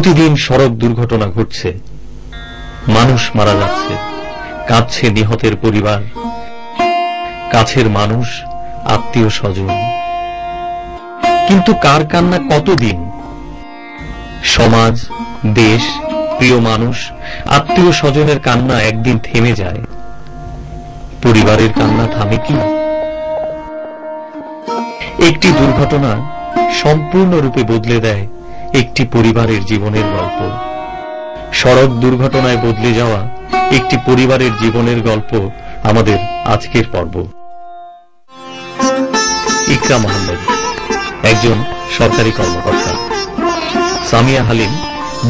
প্রতিদিন সড়ক দুর্ঘটনা ঘটছে, মানুষ মারা যাচ্ছে, কাঁদছে নিহতের পরিবার, কাছের মানুষ, আত্মীয় স্বজন। কিন্তু কার কান্না কতদিন? সমাজ, দেশ, প্রিয় মানুষ, আত্মীয় স্বজনের কান্না একদিন থেমে যায়। পরিবারের কান্না থামে কি? একটি দুর্ঘটনা সম্পূর্ণরূপে বদলে দেয় একটি পরিবারের জীবনের গল্প। সড়ক দুর্ঘটনায় বদলে যাওয়া একটি পরিবারের জীবনের গল্প আমাদের আজকের পর্ব। ইকরাম আহমেদ একজন সরকারি কর্মকর্তা। সামিয়া হালিম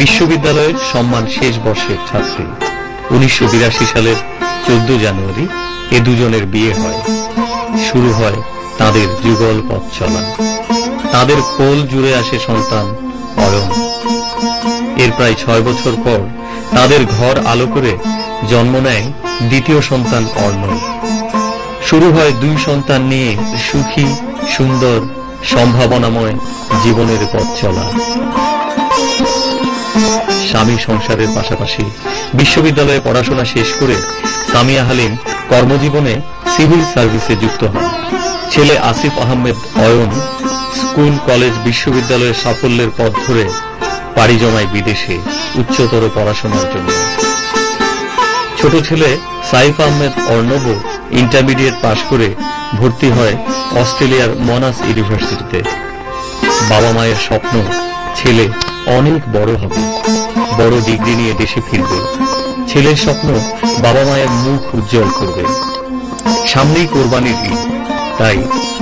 বিশ্ববিদ্যালয়ের সম্মান শেষ বর্ষের ছাত্রী। 1982 সালের 14 জানুয়ারি এ দুজনের বিয়ে হয়। শুরু হয় তাদের যুগল পথ চলা। তাদের কোল জুড়ে আসে সন্তান অয়ন। এর প্রায় 6 বছর পর তাদের ঘর আলো করে জন্ম নেয় দ্বিতীয় সন্তান অর্ণব। শুরু হয় 2 সন্তান নিয়ে সুখী, সুন্দর, সম্ভাবনাময় জীবনের পথ চলা। স্বামী সংসারের পাশাপাশি বিশ্ববিদ্যালয়ে পড়াশোনা শেষ করে সামিয়া হালিম কর্মজীবনে সিভিল সার্ভিসে যুক্ত হন। ছেলে আসিফ আহমেদ অয়ন স্কুল, কলেজ, বিশ্ববিদ্যালয়ের সাফল্যের পথ ধরে পাড়ি জমায় বিদেশে উচ্চতর পড়াশোনার জন্য। ছোট ছেলে সাইফ আহমেদ অর্ণব ইন্টারমিডিয়েট পাশ করে ভর্তি হয় অস্ট্রেলিয়ার মনাস ইউনিভার্সিটিতে। বাবা মায়ের স্বপ্ন ছেলে অনেক বড় হবে, বড় ডিগ্রি নিয়ে দেশে ফিরবে। ছেলের স্বপ্ন বাবা মায়ের মুখ উজ্জ্বল করবে। সামনেই কোরবানির ঈদ, তাই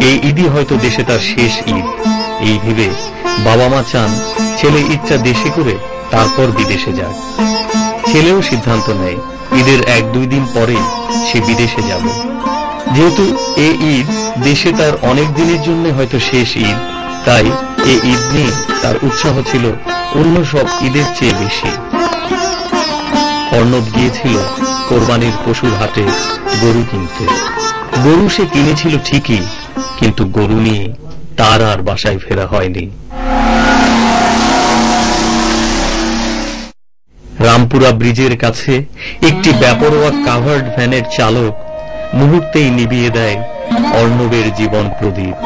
এই ঈদই হয়তো দেশে তার শেষ ঈদ। এই ভেবে বাবা মা চান ছেলে ঈদটা দেশে করে তারপর বিদেশে যাক। ছেলেও সিদ্ধান্ত নেয় ঈদের 1-2 দিন পরে সে বিদেশে যাবে। যেহেতু এই ঈদ দেশে তার অনেক দিনের জন্য হয়তো শেষ ঈদ, তাই এই ঈদ নিয়ে তার উৎসাহ ছিল অন্য সব ঈদের চেয়ে বেশি। অর্ণব গিয়েছিল কোরবানির পশুর হাটে গরু কিনতে। গরু সে কিনেছিল ঠিকই, কিন্তু গরু নিয়ে তার আর বাসায় ফেরা হয়নি। রামপুরা ব্রিজের কাছে একটি বেপরোয়া কাভার্ড ভ্যানের চালক মুহূর্তেই নিভিয়ে দেয় অর্ণবের জীবন প্রদীপ।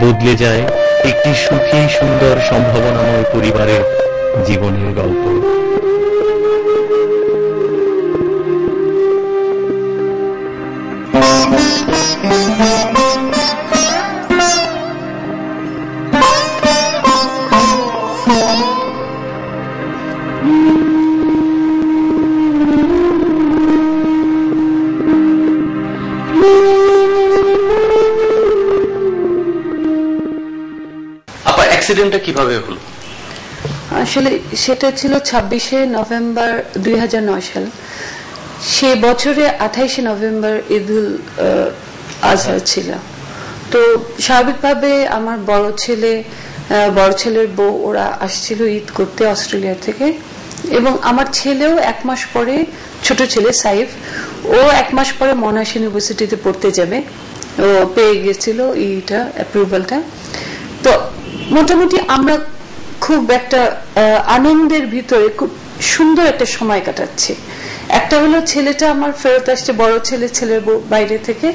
বদলে যায় একটি সুখী, সুন্দর, সম্ভাবনাময় পরিবারের জীবনের গল্প। অ্যাক্সিডেন্টটা কিভাবে হলো? আসলে সেটা ছিল 26শে নভেম্বর 2009 সাল। সে বছরে 28শে নভেম্বর ঈদুল আজহা ছিল। তো স্বাভাবিকভাবে আমার বড় ছেলের বউ ওরা আসছিল ঈদ করতে অস্ট্রেলিয়া থেকে, এবং আমার ছেলেও 1 মাস পরে, ছোট ছেলে সাইফ, ও 1 মাস পরে মনাশ ইউনিভার্সিটিতে পড়তে যাবে। ও পেয়ে গেছিল এইটা অ্যাপ্রুভালটা। তো মোটামুটি আমরা খুব একটা আনন্দের ভিতরে খুব সুন্দর একটা সময় কাটাচ্ছি। একটা হলো ছেলেটা আমার ফেরত আসছে, বড় ছেলের বাইরে থেকে,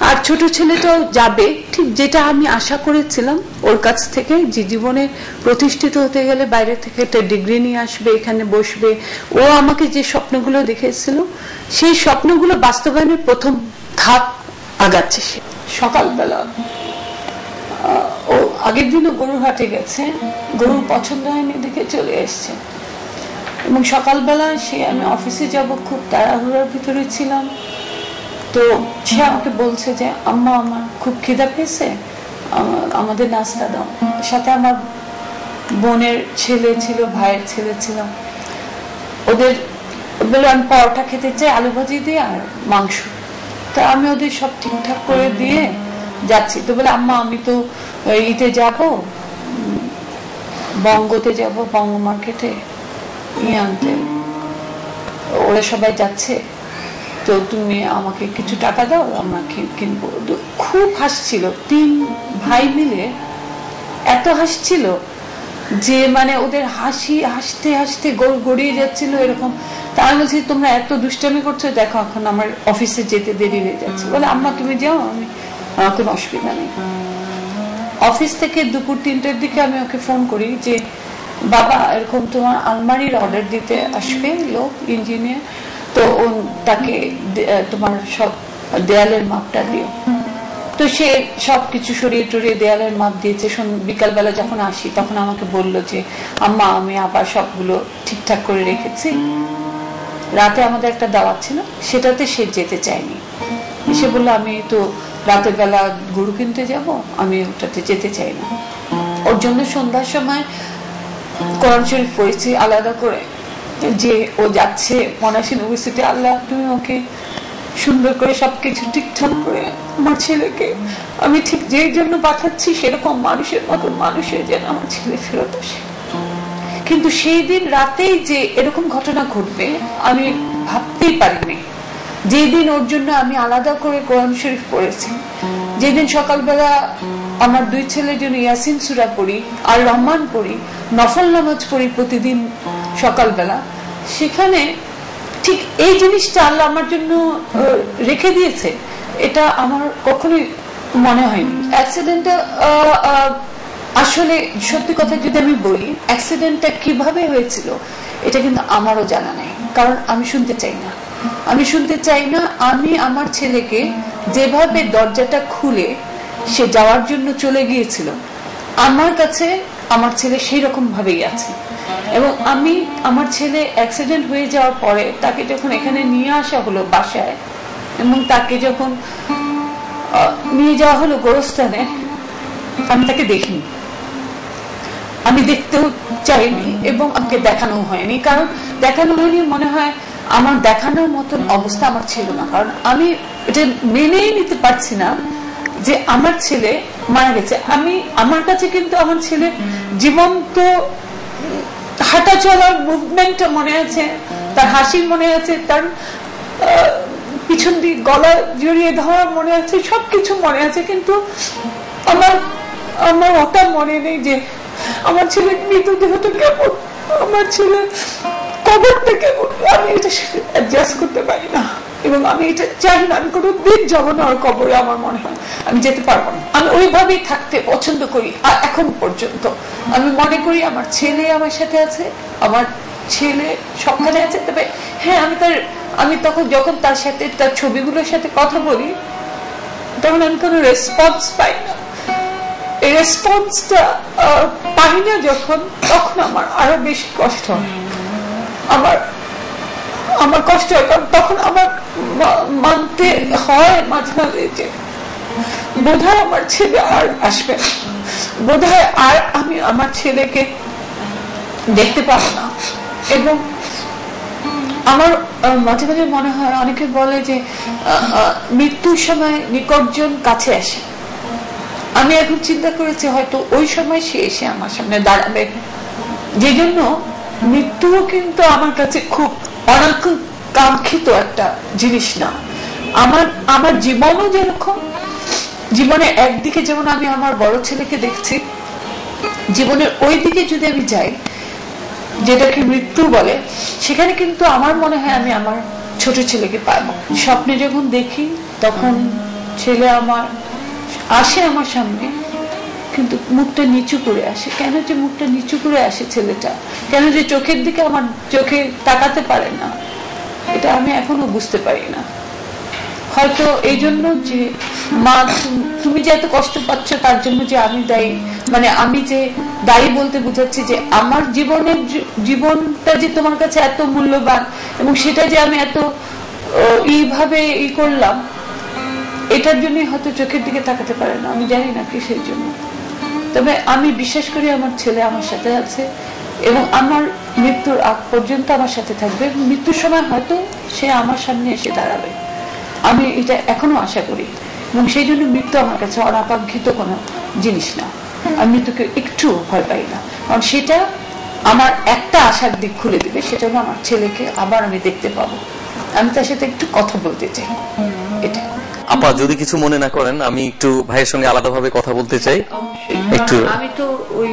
আর ছোট ছেলেটাও যাবে, ঠিক যেটা আমি আশা করেছিলাম ওর কাছ থেকে, যে জীবনে প্রতিষ্ঠিত হতে গেলে বাইরে থেকে একটা ডিগ্রি নিয়ে আসবে, এখানে বসবে। ও আমাকে যে স্বপ্নগুলো দেখেছিল সেই স্বপ্নগুলো বাস্তবায়নের প্রথম ধাপ আগাচ্ছে। সে সকালবেলা ও আগের দিনও গরুর হাটে গেছে, গরুর পছন্দ হয়নি দেখে চলে এসছে, এবং সকালবেলা আমি অফিসে যাব, খুব তাড়াহুড়ার ভিতরে ছিলাম। তো সে আমাকে বলছে যে আম্মা আমার খুব খিদা পেয়েছে, আমাদের নাস্তা দাও। সাথে আমার বোনের ছেলে ছিল, ভাইয়ের ছেলে ছিল। ওদের বলে আমি পরোটা খেতে চাই, আলু ভাজি দিয়ে আর মাংস। তা আমি ওদের সব ঠিকঠাক করে দিয়ে যাচ্ছি। তো বলে আম্মা আমি তো ইতে যাব, বঙ্গতে যাব, বঙ্গ মার্কেটে আনতে, ওরা সবাই যাচ্ছে, তো তুমি আমাকে কিছু টাকা দাও, আমরা কিনবো। খুব হাসছিল, 3 ভাই মিলে এত হাসছিল যে মানে ওদের হাসি হাসতে হাসতে গড়িয়ে যাচ্ছিল এরকম। তা আমি বলছি তোমরা এত দুষ্টামি করছো, দেখো এখন আমার অফিসে যেতে দেরি হয়ে যাচ্ছে। বলে আম্মা তুমি যাও, আমি কোনো অসুবিধা নেই। অফিস থেকে দুপুর 3টার দিকে আমি ওকে ফোন করি যে বাবা এরকম তোমার আলমারির অর্ডার দিতে আসবে লোক, ইঞ্জিনিয়ার, তো তাকে তোমার সব দেয়ালের মাপটা দিও। তো সে সবকিছু সরিয়ে টরিয়ে দেয়ালের মাপ দিয়েছে। বিকালবেলা যখন আসি তখন আমাকে বললো যে আম্মা আমি আবার সবগুলো ঠিকঠাক করে রেখেছি, রাতে আমাদের একটা দাওয়াত ছিল সেটাতে সে যেতে চায়নি। সে বললো আমি তো রাতের বেলা গরু কিনতে যাব, আমি ওটাতে যেতে চাই না। ওর জন্য সন্ধ্যার সময় কোরআন শরীফ পড়েছি আলাদা করে, যে ও যাচ্ছে মনাসি ইউনিভার্সিটি, আল্লাহ তুমি ওকে সুন্দর করে সবকিছু ঠিকঠাক করে আমার ছেলেকে আমি ঠিক যেই জন্য পাঠাচ্ছি সেরকম মানুষের মতো মানুষের যেন আমার ছেলে ফেরত আসে। কিন্তু সেই দিন রাতেই যে এরকম ঘটনা ঘটবে আমি ভাবতেই পারিনি। যেদিন ওর জন্য আমি আলাদা করে কোরআন শরীফ পড়েছি, যেদিন সকালবেলা আমার 2 ছেলের জন্য ইয়াসিন সূরা পড়ি আর রহমান পড়ি, নফল নামাজ পড়ি প্রতিদিন সকালবেলা, সেখানে ঠিক এই জিনিসটা আল্লাহ আমার জন্য রেখে দিয়েছে, এটা আমার কখনোই মনে হয়নি। অ্যাক্সিডেন্টটা আসলে সত্যি কথা যদি আমি বলি, অ্যাক্সিডেন্টটা কিভাবে হয়েছিল এটা কিন্তু আমারও জানা নেই, কারণ আমি শুনতে চাই না। আমি আমার ছেলেকে যেভাবে দরজাটা খুলে সে যাওয়ার জন্য চলে গিয়েছিল, আমার কাছে আমার ছেলে সেই রকম ভাবেই আছে। এবং আমি আমার ছেলে অ্যাক্সিডেন্ট হয়ে যাওয়ার পরে তাকে যখন এখানে নিয়ে আসা হলো বাসায়, এবং তাকে যখন নিয়ে যাওয়া হলো গোরস্থানে, আমি তাকে দেখিনি, আমি দেখতেও চাইনি এবং আমাকে দেখানো হয়নি। কারণ দেখানো হয়নি মনে হয় আমার দেখানোর মতন অবস্থা আমার ছিল না, কারণ আমি এটা মেনেই নিতে পারছি না যে আমার ছেলে মারা গেছে। আমার কাছে কিন্তু আমার ছেলে জীবন্ত হাঁটা চলার মুভমেন্টটা মনে আছে, তার হাসি মনে আছে, তার পিছন দিক গলা জড়িয়ে ধরা মনে আছে, সবকিছু মনে আছে। কিন্তু আমার ওটা মনে নেই যে আমার ছেলের মৃতদেহটা কেমন, আমার ছেলে কবরটা কেমন, আমি এটা অ্যাডজাস্ট করতে পারি না। এবং আমি এটা চাই না, আমি কোনো দিন যাবো না ওর কবরে, আমার মনে হয় আমি যেতে পারবো না। আমি ওইভাবেই থাকতে পছন্দ করি, আর এখন পর্যন্ত আমি মনে করি আমার ছেলে আমার সাথে আছে, আমার ছেলে সবখানে আছে। তবে হ্যাঁ, আমি তখন যখন তার সাথে তার ছবিগুলোর সাথে কথা বলি তখন আমি কোনো রেসপন্স পাই না। এই রেসপন্সটা পাই না যখন, তখন আমার আরো বেশি কষ্ট হয়। আমার কষ্ট হয়, কারণ তখন আমার মানতে হয় মাঝে মাঝে যে বোধহয় আমার ছেলে আর আসবে না, বোধহয় আর আমি আমার ছেলেকে দেখতে পাবো না। এবং আমার মাঝে মাঝে মনে হয়, অনেকে বলে যে মৃত্যুর সময় নিকটজন কাছে আসে। আমি এখন চিন্তা করেছি হয়তো ওই সময় সে এসে আমার সামনে দাঁড়াবে, যে জন্য মৃত্যুও কিন্তু আমার কাছে খুব অনাকাঙ্ক্ষিত একটা জিনিস না। আমার জীবনও যেরকম, জীবনে একদিকে যেমন আমি আমার বড় ছেলেকে দেখছি, জীবনের ওই দিকে যদি আমি যাই যেটাকে মৃত্যু বলে, সেখানে কিন্তু আমার মনে হয় আমি আমার ছোট ছেলেকে পাবো। স্বপ্নে যখন দেখি তখন ছেলে আমার আসে আমার সামনে, কিন্তু মুখটা নিচু করে আসে। কেন যে মুখটা নিচু করে আসে ছেলেটা, কেন যে চোখের দিকে আমার চোখে তাকাতে পারে না, এটা আমি এখনো বুঝতে পারি না। হয়তো এই জন্য যে মা তুমি যে এত কষ্ট পাচ্ছ তার জন্য যে আমি দায়ী, মানে আমি যে দায়ী বলতে বুঝাচ্ছি যে আমার জীবনটা যে তোমার কাছে এত মূল্যবান এবং সেটা যে আমি এত এইভাবে করলাম, এটার জন্য হয়তো চোখের দিকে তাকাতে পারে না, আমি জানি না কিসের জন্য। তবে আমি বিশ্বাস করি আমার ছেলে আমার সাথে আছে এবং আমার মৃত্যুর আগ পর্যন্ত আমার সাথে থাকবে। মৃত্যুর সময় হয়তো সে আমার সামনে এসে দাঁড়াবে, আমি এটা এখনো আশা করি। এবং সেই জন্য মৃত্যু আমার কাছে অনাকাঙ্ক্ষিত কোনো জিনিস না, আমি মৃত্যুকে একটু ভয় পাই না, কারণ সেটা আমার একটা আশার দিক খুলে দিবে, সেটা হলো আমার ছেলেকে আবার আমি দেখতে পাবো, আমি তার সাথে একটু কথা বলতে চাই। এটা আপা যদি কিছু মনে না করেন, আমি একটু ভাইয়ের সঙ্গে আলাদাভাবে কথা বলতে চাই। একটু আমি তো ওই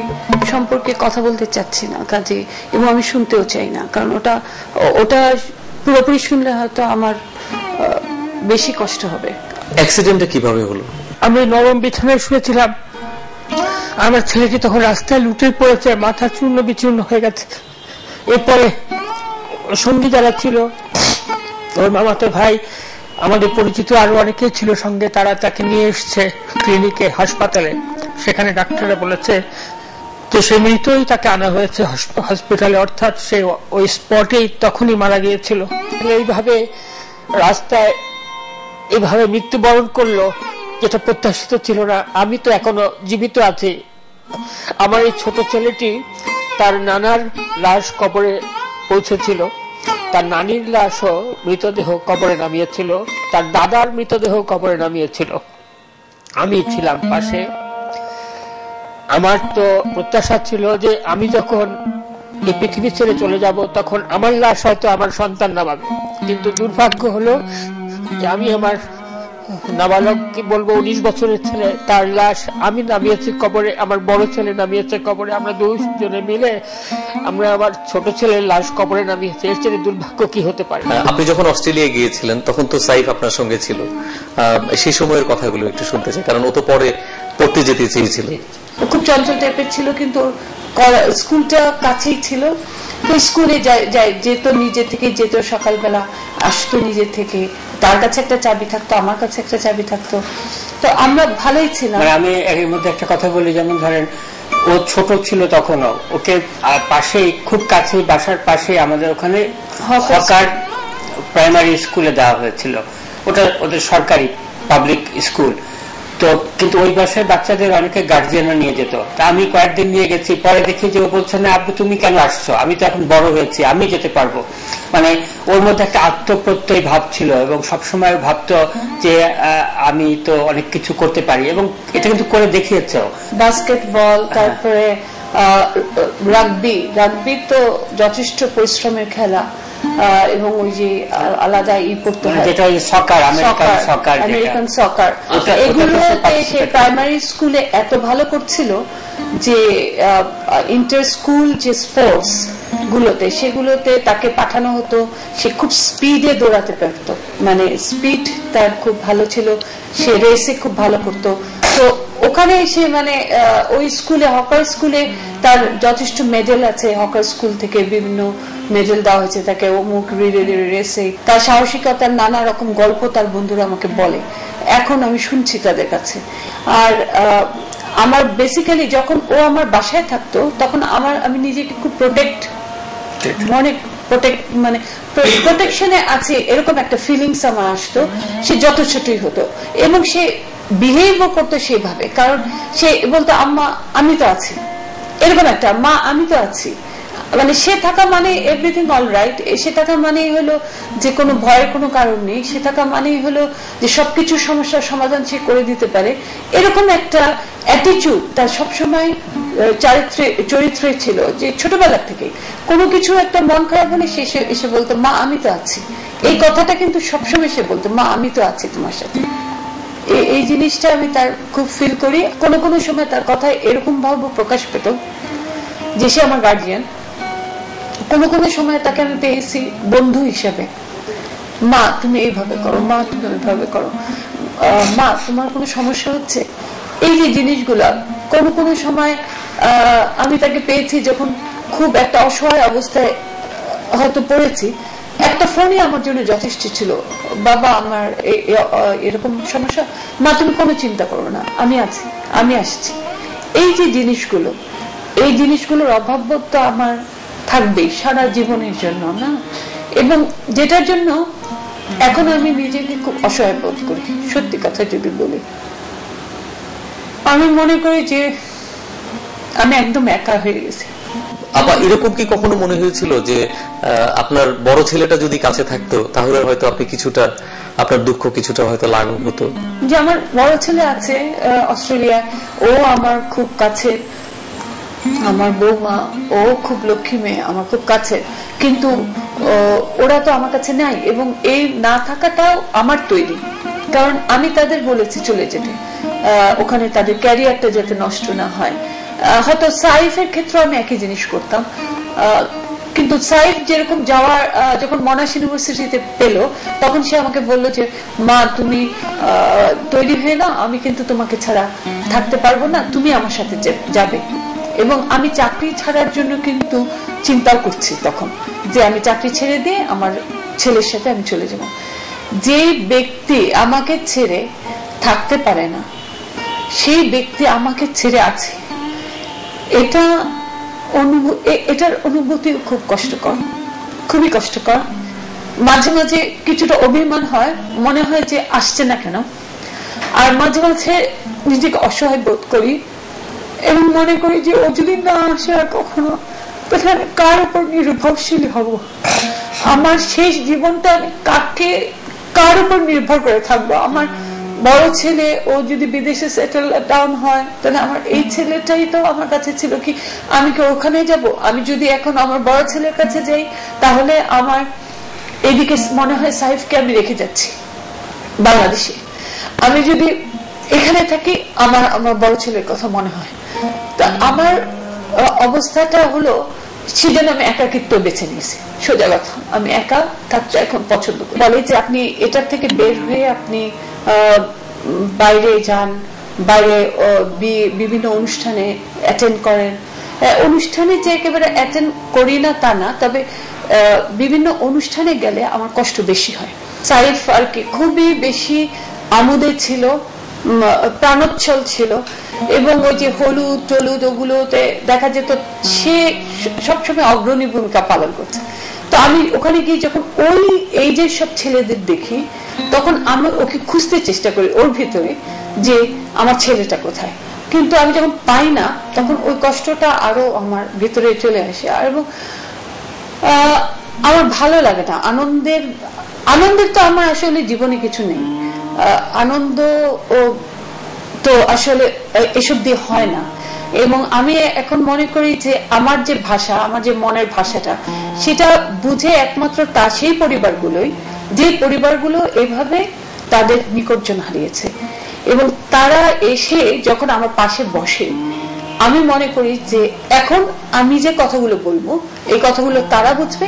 সম্পর্কে কথা বলতে চাচ্ছি না কাজে, এবং আমি শুনতেও চাই না, কারণ ওটা পুরোপুরি শুনলে হয়তো আমার বেশি কষ্ট হবে। অ্যাক্সিডেন্টটা কিভাবে হলো? আমি নরম বিছানায় শুয়েছিলাম, আমার ছেলেটি তখন রাস্তায় লুটে পড়েছে, মাথা চূর্ণ বিচূর্ণ হয়ে গেছে। এরপরে সঙ্গী যারা ছিল, ওর মামাতো ভাই, আমাদের পরিচিত আরো অনেকেই ছিল সঙ্গে, তারা তাকে নিয়ে এসছে ক্লিনিকে, হাসপাতালে। সেখানে ডাক্তাররা বলেছে যে সে মৃতই তাকে আনা হয়েছে হসপিটালে, অর্থাৎ সে ওই স্পটেই তখনই মারা গিয়েছিল। এইভাবে রাস্তায় এইভাবে মৃত্যুবরণ করলো, যেটা প্রত্যাশিত ছিল না। আমি তো এখনো জীবিত আছি। আমার এই ছোট ছেলেটি তার নানার লাশ কবরে পৌঁছেছিল, তার নানির লাশও মৃতদেহ কবরে নামিয়েছিল, তার দাদার মৃতদেহ কবরে নামিয়েছিল। আমি ছিলাম পাশে। আমার তো প্রত্যাশা ছিল যে আমি যখন এই পৃথিবী ছেড়ে চলে যাব তখন আমার লাশ হয়তো আমার সন্তান নামাবে, কিন্তু দুর্ভাগ্য হলো যে আমি আমার নাবালক, কি বলবো, 19 বছরের ছেলে, তার লাশ আমি নামিয়েছি কবরে, আমার বড় ছেলে নামিয়েছে কবরে। আমরা দুজনে মিলে আমরা আমার ছোট ছেলের লাশ কবরে নামিয়েছি। এর চেয়ে দুর্ভাগ্য কি হতে পারে? আপনি যখন অস্ট্রেলিয়া গিয়েছিলেন তখন তো সাইফ আপনার সঙ্গে ছিল, সেই সময়ের কথাগুলো একটু শুনতে চাই, কারণ ও তো পরে পড়তে যেতে চেয়েছিল। খুব চঞ্চল টাইপের ছিল, কিন্তু স্কুলটা কাছেই ছিল, তো স্কুলে যেত, নিজে থেকে যেত, সকালবেলা আসতো নিজে থেকে, তার কাছে একটা চাবি থাকতো, আমার কাছে একটা চাবি থাকতো, তো আমরা ভালোই ছিলাম। আমি এর মধ্যে একটা কথা বলি, যেমন ধরেন ও ছোট ছিল তখনও, ওকে পাশেই, খুব কাছে, বাসার পাশে আমাদের ওখানে হকার প্রাইমারি স্কুলে দেওয়া হয়েছিল। ওটা ওদের সরকারি পাবলিক স্কুল তো, কিন্তু ওই বাসায় বাচ্চাদের অনেকে গার্জিয়ানরা নিয়ে যেত। তা আমি কয়েকদিন নিয়ে গেছি, পরে দেখি যে ও বলছে না আব্বু তুমি কেন আসছো, আমি তো এখন বড় হয়েছি, আমি যেতে পারবো। মানে ওর মধ্যে একটা আত্মপ্রত্যয় ভাব ছিল, এবং সবসময় ভাবতো যে আমি তো অনেক কিছু করতে পারি, এবং এটা কিন্তু করে দেখিয়েছে। বাস্কেটবল, তারপরে রাগবি তো যথেষ্ট পরিশ্রমের খেলা, এবং ওই যে আলাদা পড়তে হয়, যেটা সকার, আমেরিকান সকার, এগুলোতে সে প্রাইমারি স্কুলে এত ভালো করছিল যে ইন্টার স্কুল যে স্পোর্টস গুলোতে, সেগুলোতে তাকে পাঠানো হতো। সে খুব স্পিডে দৌড়াতে পারত, মানে স্পিড তার খুব ভালো ছিল, সে রেসে খুব ভালো করতো। তো ওখানে সে মানে ওই স্কুলে, হকার স্কুলে তার যথেষ্ট মেডেল আছে, হকার স্কুল থেকে বিভিন্ন মেডেল দেওয়া হয়েছে তাকে, অমুক রেসে। তার সাহসিকতার নানা রকম গল্প তার বন্ধুরা আমাকে বলে, এখন আমি শুনছি তাদের কাছে। আর আমার বেসিক্যালি যখন ও আমার বাসায় থাকতো তখন আমি নিজেকে খুব মানে প্রোটেকশনে আছে এরকম একটা ফিলিংস আমার আসতো, সে যত ছোটই হতো, এবং সে বিহেভও করতো সেভাবে, কারণ সে বলতো আম্মা আমি তো আছি, এরকম একটা মা আমি তো আছি, মানে সে থাকা মানে এভরিথিং অল রাইট, সে থাকা মানেই হলো যে কোনো ভয়ের কোনো কারণ নেই, সে থাকা মানেই হলো যে সবকিছু সমস্যার সমাধান সে করে দিতে পারে, এরকম একটা অ্যাটিটিউড তার সবসময় চরিত্রে ছিল, যে ছোটবেলা থেকে কোনো কিছু একটা মন খারাপ হলে সে এসে বলতো মা আমি তো আছি। এই কথাটা কিন্তু সবসময় সে বলতো মা আমি তো আছি তোমার সাথে। এই জিনিসটা আমি তার খুব ফিল করি। কোনো কোনো সময় তার কথায় এরকম ভাব প্রকাশ পেত যে সে আমার গার্জিয়ান, কোনো কোনো সময় তাকে আমি পেয়েছি বন্ধু হিসেবে, মা তুমি এইভাবে করো, মা তুমি ওইভাবে করো, মা তোমার কোনো সমস্যা হচ্ছে, এই যে জিনিসগুলা। কোনো কোনো সময় আমি তাকে পেয়েছি যখন খুব একটা অসহায় অবস্থায় হয়তো পড়েছি, একটা ফোনই আমার জন্য যথেষ্ট ছিল, বাবা আমার এরকম সমস্যা, মা তুমি কোনো চিন্তা করো না, আমি আছি, আমি আসছি। এই যে জিনিসগুলো, এই জিনিসগুলোর অভাববোধ তো আমার থাকবেই সারা জীবনের জন্য না, এবং যেটার জন্য এখন আমি নিজেকে খুব অসহায় বোধ করি। সত্যি কথা যদি বলি, আমি মনে করি যে আমি একদম একা হয়ে গেছি। আবার এরকম কি কখনো মনে হয়েছিল যে আপনার বড় ছেলেটা যদি কাছে থাকতো তাহলে হয়তো আপনি কিছুটা, আপনার দুঃখ কিছুটা হয়তো লাঘব হতো? যে আমার বড় ছেলে আছে অস্ট্রেলিয়ায়, ও আমার খুব কাছে, আমার বৌমা, ও খুব লক্ষ্মী মেয়ে, আমার খুব কাছে, কিন্তু ওরা তো আমার কাছে নাই, এবং এই না থাকাটাও আমার তৈরি, কারণ আমি তাদের বলেছি চলে যেতে, ওখানে তাদের ক্যারিয়ারটা যাতে নষ্ট না হয়। হয়তো সাইফের ক্ষেত্রে আমি একই জিনিস করতাম, কিন্তু সাইফ যেরকম যাওয়ার যখন মনাশ ইউনিভার্সিটিতে পেল তখন সে আমাকে বলল যে মা তুমি তৈরি হয়ে না, আমি কিন্তু তোমাকে ছাড়া থাকতে পারবো না, তুমি আমার সাথে যাবে। এবং আমি চাকরি ছাড়ার জন্য কিন্তু চিন্তাও করছি তখন যে আমি চাকরি ছেড়ে দিয়ে আমার ছেলের সাথে আমি চলে যাব। যে ব্যক্তি আমাকে ছেড়ে থাকতে পারে না সেই ব্যক্তি আমাকে ছেড়ে আছে, এটার অনুভূতি খুব কষ্টকর, খুবই কষ্টকর। মাঝে মাঝে কিছুটা অভিমান হয়, মনে হয় যে আসছে না কেন, আর মাঝে মাঝে নিজেকে অসহায় বোধ করি এবং মনে করি যে ও যদি না আসে আর কখনো, তাহলে আমি কার উপর নির্ভরশীল হব? আমার শেষ জীবনটা আমি কার উপর নির্ভর করে থাকবো? আমার বড় ছেলে ও যদি বিদেশে সেটেল ডাউন হয়, তাহলে আমার এই ছেলেটাই তো আমার কাছে ছিল, কি আমি কি ওখানে যাব? আমি যদি এখন আমার বড় ছেলের কাছে যাই তাহলে আমার এদিকে মনে হয় সাইফকে আমি রেখে যাচ্ছি বাংলাদেশে। আমি যদি এখানে থাকি আমার বড় ছেলের কথা মনে হয়। তা আমার অবস্থাটা হলো সেজন্য আমি একাকিত্ব বেছে নিয়েছি। সোজা কথা, আমি একা থাকতে এখন পছন্দ করি। বলে যে আপনি এটার থেকে বের হয়ে আপনি বাইরে যান, বাইরে বিভিন্ন অনুষ্ঠানে অ্যাটেন্ড করেন। অনুষ্ঠানে যে একেবারে অ্যাটেন্ড করি না তা না, তবে বিভিন্ন অনুষ্ঠানে গেলে আমার কষ্ট বেশি হয়। সাইফ আর কি খুবই বেশি আমোদে ছিল, প্রাণোচ্ছল ছিল, এবং ওই যে হলুদ টলুদ ওগুলোতে দেখা যেত সে সবসময় অগ্রণী ভূমিকা পালন করছে। তো আমি ওখানে গিয়ে যখন এই যে সব ছেলেদের দেখি তখন আমি ওকে খুঁজতে চেষ্টা করি ওর ভিতরে যে আমার ছেলেটা কোথায়, কিন্তু আমি যখন পাই না তখন ওই কষ্টটা আরো আমার ভিতরে চলে আসে। আর এবং আমার ভালো লাগে না। আনন্দের তো আমার আসলে জীবনে কিছু নেই। আনন্দ তো আসলে এসব দিয়ে হয় না। এবং আমি এখন মনে করি যে আমার যে ভাষা, আমার যে মনের ভাষাটা, সেটা বুঝে একমাত্র সেই পরিবারগুলোই, যে পরিবারগুলো এভাবে তাদের নিকটজন হারিয়েছে, এবং তারা এসে যখন আমার পাশে বসে, আমি মনে করি যে এখন আমি যে কথাগুলো বলবো এই কথাগুলো তারা বুঝবে,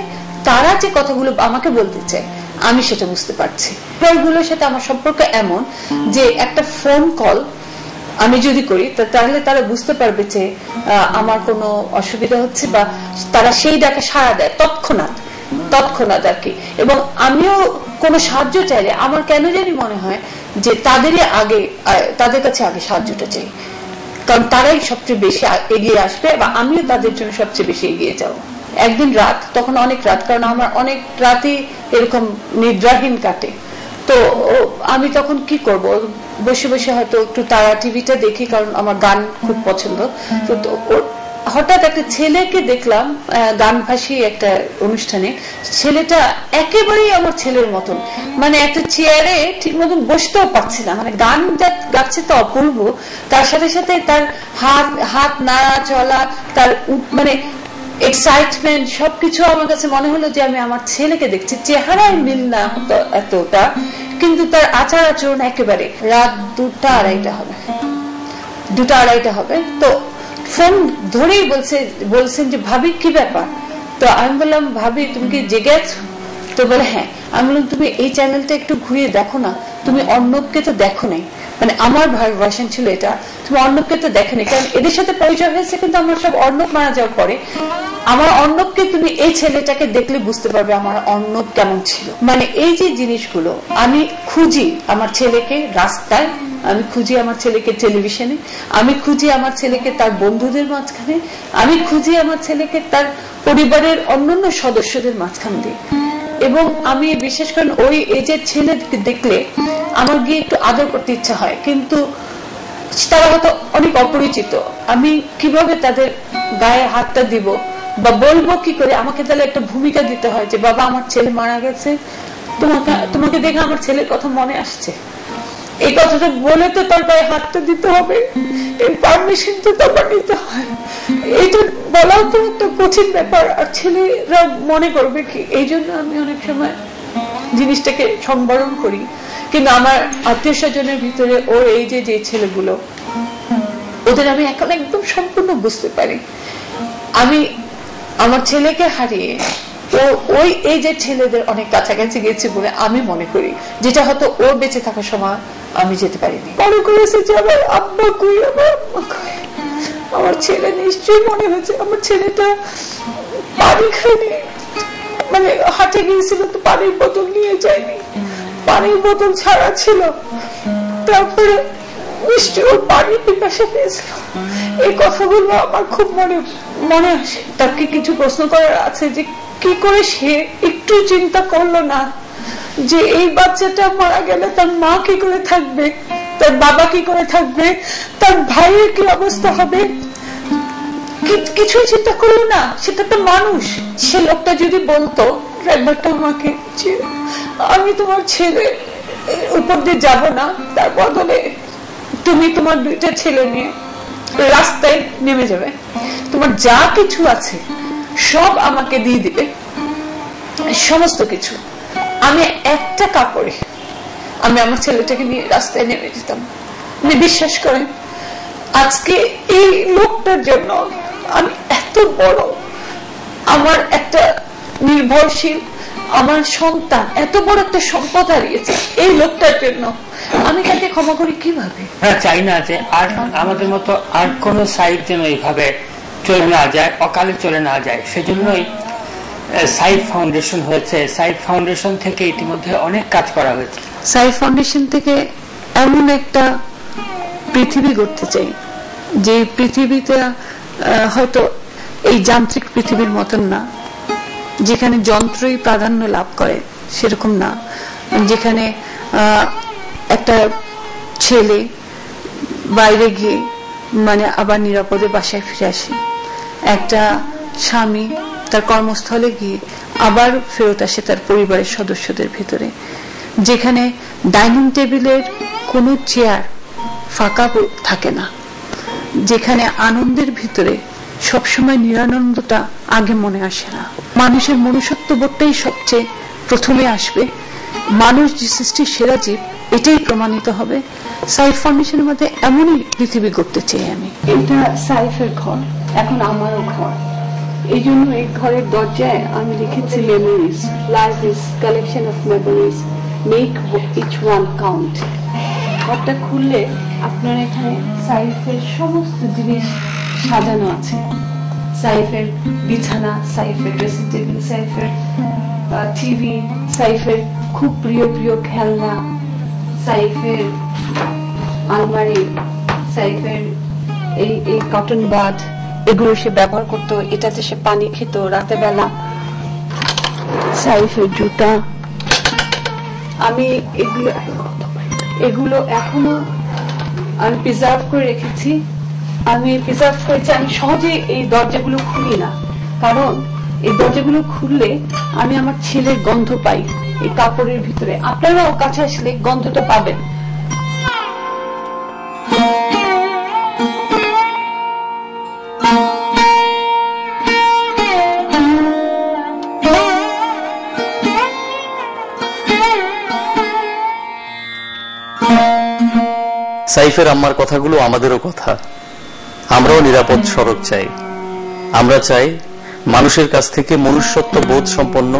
তারা যে কথাগুলো আমাকে বলতে চায় আমি সেটা বুঝতে পারছি। পরিবারগুলোর সাথে আমার সম্পর্ক এমন যে একটা ফোন কল আমি যদি করি তাহলে তারা বুঝতে পারবে যে আমার কোনো অসুবিধা হচ্ছে, বা তারা সেই ডাকে সাড়া দেয় তৎক্ষণাৎ আর কি। এবং আমিও কোনো সাহায্য চাইলে আমার কেন জানি মনে হয় যে তাদের কাছে আগে সাহায্যটা চাই, কারণ তারাই সবচেয়ে বেশি এগিয়ে আসবে বা আমিও তাদের জন্য সবচেয়ে বেশি এগিয়ে যাবো। একদিন রাত, তখন অনেক রাত, কারণ আমার অনেক রাতই এরকম নিদ্রাহীন কাটে। তো আমি তখন কি করব, বসে বসে হয়তো একটু তারা টিভিটা দেখি, কারণ আমার গান খুব পছন্দ। তো হঠাৎ একটা ছেলেকে দেখলাম গানভাসী একটা অনুষ্ঠানে। ছেলেটা একেবারেই আমার ছেলের মতন, মানে একটা চেয়ারে ঠিক মতন বসতেও পারছি না, মানে গান গাচ্ছে তো অপূর্ব, তার সাথে সাথে তার হাত নাড়া চলা, তার মানে এক্সাইটমেন্ট, সবকিছু আমার কাছে মনে হলো যে আমি আমার ছেলেকে দেখছি। চেহারায় মিল না এতটা, কিন্তু তার আচার আচরণ একেবারে। রাত 2টা-2:30 হবে। তো ফোন ধরেই বলছেন যে ভাবি কি ব্যাপার? তো আমি বললাম ভাবি তুমি কি জেগে আছো? তো বলে হ্যাঁ। আমি বললাম তুমি এই চ্যানেলটা একটু ঘুরিয়ে দেখো না, তুমি অর্ণবকে তো দেখো নাই। মানে আমার ভার্সন ছিল এটা, তুমি অর্ণবকে তো দেখো নাই, কারণ এদের সাথে পরিচয় হয়েছে কিন্তু আমার সব অর্ণব মারা যাওয়ার পরে। আমার অর্ণবকে তুমি এই ছেলেটাকে দেখলে বুঝতে পারবে আমার অর্ণব কেমন ছিল। মানে এই যে জিনিসগুলো আমি খুঁজি আমার ছেলেকে রাস্তায়, আমি খুঁজি আমার ছেলেকে টেলিভিশনে, আমি খুঁজি আমার ছেলেকে তার বন্ধুদের মাঝখানে, আমি খুঁজি আমার ছেলেকে তার পরিবারের অন্যান্য সদস্যদের মাঝখান দিয়ে। এবং আমি বিশেষ করে ওই এজের ছেলেকে দেখলে আমার গিয়ে একটু আদর করতে ইচ্ছা হয়, কিন্তু তারা হয়তো অনেক অপরিচিত। আমি কিভাবে তাদের গায়ে হাতটা দিব বা বলবো কি করে? আমাকে তাহলে একটা ভূমিকা দিতে হয় যে বাবা আমার ছেলে মারা গেছে, তোমাকে দেখে আমার ছেলের কথা মনে আসছে, এই কথাটা বলে তো তার গায়ে হাতটা দিতে হবে, এর পারমিশন তো তোমার নিতে হয়। এইটা বলাও তো একটা কঠিন ব্যাপার, আর ছেলেরা মনে করবে কি? এই জন্য আমি অনেক সময় জিনিসটাকে সংবরণ করি। কিন্তু আমার আত্মীয় স্বজনের ভিতরে ওর এই যে ছেলেগুলো, ও ওদের আমি এখন একদম সম্পূর্ণ বুঝতে পারি। আমি আমার ছেলেকে হারিয়ে ওই এজের ছেলেদের অনেক কাছাকাছি গেছি বলে আমি মনে করি, যেটা হয়তো ও বেঁচে থাকার সময় আমি যেতে পারিনি। মনে করেছে যে আমার আব্বা কই, আমার আম্মা কই। আমার ছেলে নিশ্চয়ই মনে হয়েছে আমার ছেলেটা পানি খায়নি, মানে হাটে গিয়েছিল তো পানির বোতল নিয়ে যায়নি, পানির বোতল ছাড়া ছিল, তারপরে নিশ্চয়ই ওর পানির পিপাসা পেয়েছিল। এই কথাগুলো আমার খুব মনে আসে। তাকে কিছু প্রশ্ন করার আছে যে কি করে সে একটু চিন্তা করলো না যে এই বাচ্চাটা মারা গেলে তার মা কি করে থাকবে, তার বাবা কি করে থাকবে, তার ভাইয়ের কি অবস্থা হবে, কিছুই চিন্তা করলো না। সেটা তো মানুষ। সে লোকটা যদি বলতো ড্রাইভারটা আমাকে যে আমি তোমার ছেলে উপর দিয়ে যাবো না, তার বদলে তুমি তোমার দুইটা ছেলে নিয়ে রাস্তায় নেমে যাবে, তোমার যা কিছু আছে সব আমাকে দিয়ে দিবে, সমস্ত কিছু, আমি একটা কাপড়ে আমি আমার ছেলেটাকে নিয়ে রাস্তায় নেমে যেতাম। আপনি বিশ্বাস করেন আজকে এই লোকটার জন্য আমি এত বড় আমার একটা নির্ভরশীল আমার সন্তান এত বড় একটা সম্পদ হারিয়েছে এই লোকটার জন্য, আমি তাকে ক্ষমা করি কিভাবে? চাই না যে আর আমাদের মতো আর কোন সাইড যেন এইভাবে চলে না যায়, অকালে চলে না যায়। সেজন্যই সাইফ ফাউন্ডেশন হয়েছে। সাইফ ফাউন্ডেশন থেকে ইতিমধ্যে অনেক কাজ করা হয়েছে। সাইফ ফাউন্ডেশন থেকে এমন একটা পৃথিবী গড়তে চাই যে পৃথিবীতে হয়তো এই যান্ত্রিক পৃথিবীর মতন না, যেখানে যন্ত্রই প্রাধান্য লাভ করে, সেরকম না, যেখানে একটা ছেলে বাইরে গিয়ে মানে আবার নিরাপদে বাসায় ফিরে আসে, একটা স্বামী তার কর্মস্থলে গিয়ে আবার ফেরত আসে তার পরিবারের সদস্যদের ভিতরে, যেখানে ডাইনিং টেবিলের কোনো চেয়ার ফাঁকা থাকে না, যেখানে আনন্দের ভিতরে সবসময় নিরানন্দটা আগে মনে আসে না, মানুষের মনুষ্যত্ব বোধটাই সবচেয়ে প্রথমে আসবে, মানুষ যে সৃষ্টির সেরা জীব এটাই প্রমাণিত হবে। সাইফ ফাউন্ডেশনের মধ্যে এমনই পৃথিবী গড়তে চাই আমি। এটা সাইফের ঘর, এখন আমারও ঘর, এই জন্য এই ঘরের দরজায় আমি লিখেছি memories, life is collection of memories, make each one count. ঘরটা খুললে আপনার এখানে সাইফের সমস্ত জিনিস সাজানো আছে, সাইফের বিছানা, সাইফের ড্রেসিং টেবিল, সাইফের টিভি, সাইফের খুব প্রিয় প্রিয় খেলনা, সাইফের আলমারি, সাইফের এই কটন বাড, এগুলো সে ব্যবহার করতো, এটাতে সে পানি খেত রাতে বেলা, সাইফের জুতা, আমি এগুলো এখনো আমি প্রিজার্ভ করে রেখেছি। আমি প্রিজার্ভ করেছি, আমি সহজে এই দরজাগুলো খুলি না, কারণ এই দরজাগুলো খুললে আমি আমার ছেলের গন্ধ পাই এই কাপড়ের ভিতরে। আপনারাও কাছে আসলে গন্ধটা পাবেন। সাইফের আম্মার কথাগুলো আমাদেরও কথা। আমরাও নিরাপদ সড়ক চাই। আমরা চাই মানুষের কাছ থেকে মনুষ্যত্ব বোধ সম্পন্ন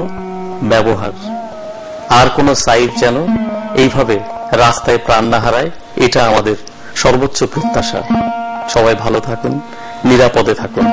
ব্যবহার। আর কোন সাইফ যেন এইভাবে রাস্তায় প্রাণ না হারায়, এটা আমাদের সর্বোচ্চ প্রত্যাশা। সবাই ভালো থাকুন, নিরাপদে থাকুন।